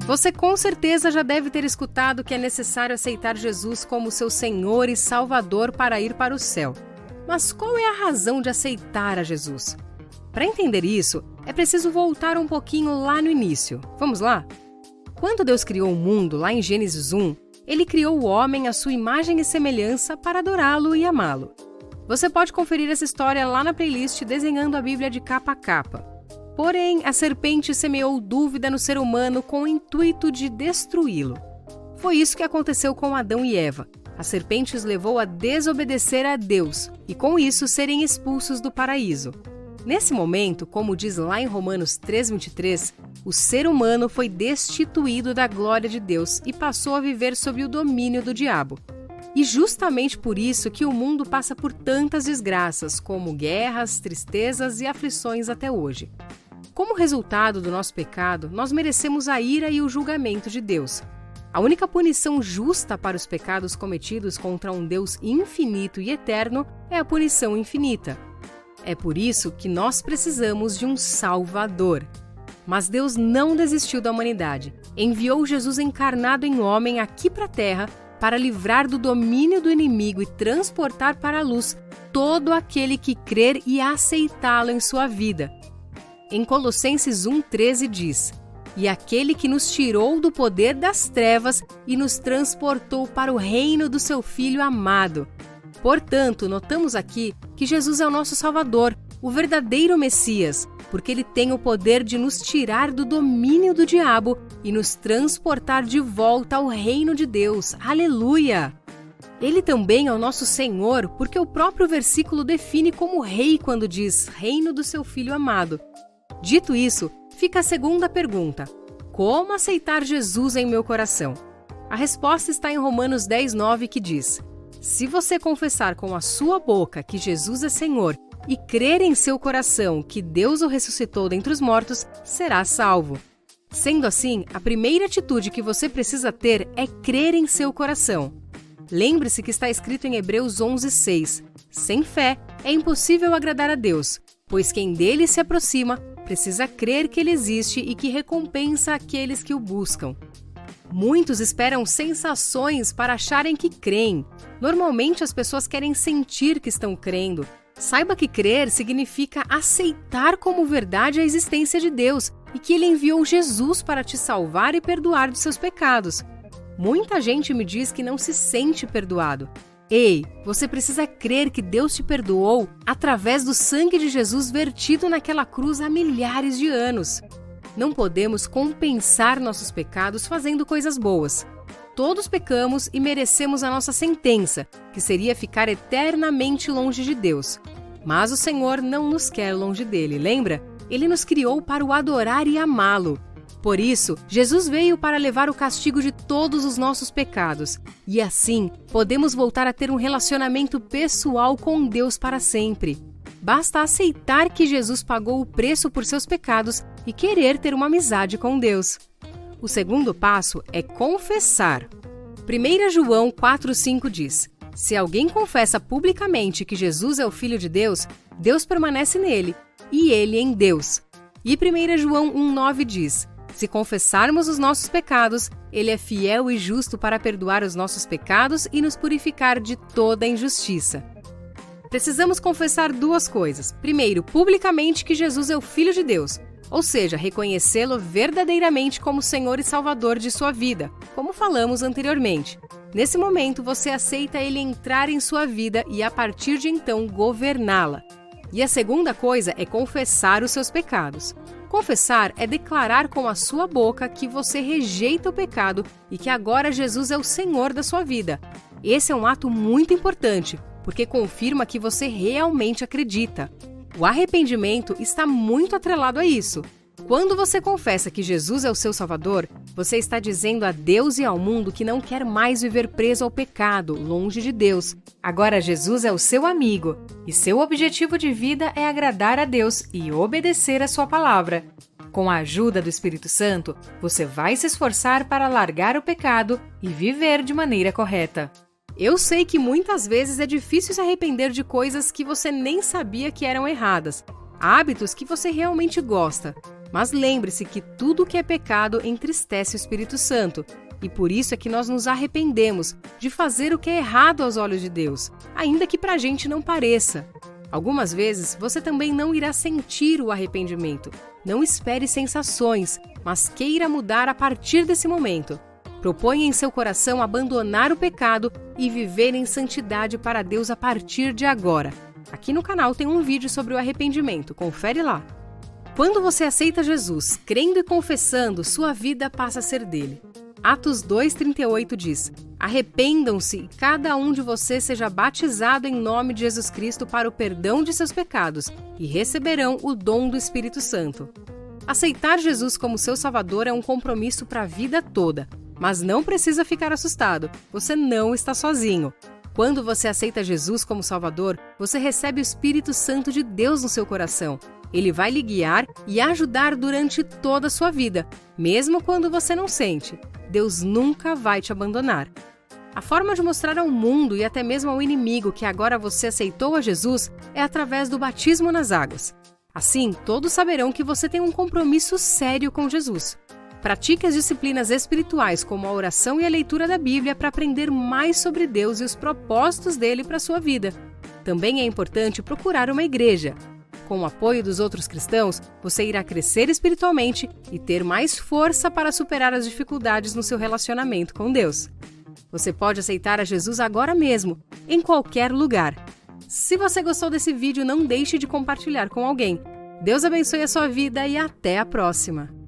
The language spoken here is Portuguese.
Você com certeza já deve ter escutado que é necessário aceitar Jesus como seu Senhor e Salvador para ir para o céu. Mas qual é a razão de aceitar a Jesus? Para entender isso, é preciso voltar um pouquinho lá no início. Vamos lá? Quando Deus criou o mundo, lá em Gênesis 1, Ele criou o homem à sua imagem e semelhança para adorá-lo e amá-lo. Você pode conferir essa história lá na playlist Desenhando a Bíblia de Capa a Capa. Porém, a serpente semeou dúvida no ser humano com o intuito de destruí-lo. Foi isso que aconteceu com Adão e Eva. A serpente os levou a desobedecer a Deus e, com isso, serem expulsos do paraíso. Nesse momento, como diz lá em Romanos 3:23, o ser humano foi destituído da glória de Deus e passou a viver sob o domínio do diabo. E justamente por isso que o mundo passa por tantas desgraças, como guerras, tristezas e aflições até hoje. Como resultado do nosso pecado, nós merecemos a ira e o julgamento de Deus. A única punição justa para os pecados cometidos contra um Deus infinito e eterno é a punição infinita. É por isso que nós precisamos de um Salvador. Mas Deus não desistiu da humanidade. Enviou Jesus encarnado em homem aqui para a Terra para livrar do domínio do inimigo e transportar para a luz todo aquele que crer e aceitá-lo em sua vida. Em Colossenses 1:13 diz: "E aquele que nos tirou do poder das trevas e nos transportou para o reino do seu Filho amado." Portanto, notamos aqui que Jesus é o nosso Salvador, o verdadeiro Messias, porque ele tem o poder de nos tirar do domínio do diabo e nos transportar de volta ao reino de Deus. Aleluia! Ele também é o nosso Senhor, porque o próprio versículo define como rei quando diz reino do seu Filho amado. Dito isso, fica a segunda pergunta: como aceitar Jesus em meu coração? A resposta está em Romanos 10:9, que diz: "Se você confessar com a sua boca que Jesus é Senhor e crer em seu coração que Deus o ressuscitou dentre os mortos, será salvo." Sendo assim, a primeira atitude que você precisa ter é crer em seu coração. Lembre-se que está escrito em Hebreus 11:6: "Sem fé é impossível agradar a Deus, pois quem dele se aproxima precisa crer que ele existe e que recompensa aqueles que o buscam." Muitos esperam sensações para acharem que creem. Normalmente as pessoas querem sentir que estão crendo. Saiba que crer significa aceitar como verdade a existência de Deus e que Ele enviou Jesus para te salvar e perdoar de seus pecados. Muita gente me diz que não se sente perdoado. Ei, você precisa crer que Deus te perdoou através do sangue de Jesus vertido naquela cruz há milhares de anos. Não podemos compensar nossos pecados fazendo coisas boas. Todos pecamos e merecemos a nossa sentença, que seria ficar eternamente longe de Deus. Mas o Senhor não nos quer longe dele, lembra? Ele nos criou para o adorar e amá-lo. Por isso, Jesus veio para levar o castigo de todos os nossos pecados. E assim, podemos voltar a ter um relacionamento pessoal com Deus para sempre. Basta aceitar que Jesus pagou o preço por seus pecados e querer ter uma amizade com Deus. O segundo passo é confessar. 1 João 4:5 diz: "Se alguém confessa publicamente que Jesus é o Filho de Deus, Deus permanece nele, e ele em Deus." E 1 João 1:9 diz: "Se confessarmos os nossos pecados, ele é fiel e justo para perdoar os nossos pecados e nos purificar de toda injustiça." Precisamos confessar duas coisas. Primeiro, publicamente que Jesus é o Filho de Deus, ou seja, reconhecê-lo verdadeiramente como Senhor e Salvador de sua vida, como falamos anteriormente. Nesse momento, você aceita ele entrar em sua vida e, a partir de então, governá-la. E a segunda coisa é confessar os seus pecados. Confessar é declarar com a sua boca que você rejeita o pecado e que agora Jesus é o Senhor da sua vida. Esse é um ato muito importante, porque confirma que você realmente acredita. O arrependimento está muito atrelado a isso. Quando você confessa que Jesus é o seu Salvador, você está dizendo a Deus e ao mundo que não quer mais viver preso ao pecado, longe de Deus. Agora Jesus é o seu amigo, e seu objetivo de vida é agradar a Deus e obedecer a sua palavra. Com a ajuda do Espírito Santo, você vai se esforçar para largar o pecado e viver de maneira correta. Eu sei que muitas vezes é difícil se arrepender de coisas que você nem sabia que eram erradas, hábitos que você realmente gosta. Mas lembre-se que tudo que é pecado entristece o Espírito Santo, e por isso é que nós nos arrependemos de fazer o que é errado aos olhos de Deus, ainda que pra gente não pareça. Algumas vezes você também não irá sentir o arrependimento. Não espere sensações, mas queira mudar a partir desse momento. Proponha em seu coração abandonar o pecado e viver em santidade para Deus a partir de agora. Aqui no canal tem um vídeo sobre o arrependimento, confere lá. Quando você aceita Jesus, crendo e confessando, sua vida passa a ser dele. Atos 2,38 diz: arrependam-se e cada um de vocês seja batizado em nome de Jesus Cristo para o perdão de seus pecados e receberão o dom do Espírito Santo. Aceitar Jesus como seu Salvador é um compromisso para a vida toda. Mas não precisa ficar assustado, você não está sozinho. Quando você aceita Jesus como Salvador, você recebe o Espírito Santo de Deus no seu coração. Ele vai lhe guiar e ajudar durante toda a sua vida, mesmo quando você não sente. Deus nunca vai te abandonar. A forma de mostrar ao mundo e até mesmo ao inimigo que agora você aceitou a Jesus é através do batismo nas águas. Assim, todos saberão que você tem um compromisso sério com Jesus. Pratique as disciplinas espirituais, como a oração e a leitura da Bíblia, para aprender mais sobre Deus e os propósitos dele para a sua vida. Também é importante procurar uma igreja. Com o apoio dos outros cristãos, você irá crescer espiritualmente e ter mais força para superar as dificuldades no seu relacionamento com Deus. Você pode aceitar a Jesus agora mesmo, em qualquer lugar. Se você gostou desse vídeo, não deixe de compartilhar com alguém. Deus abençoe a sua vida e até a próxima!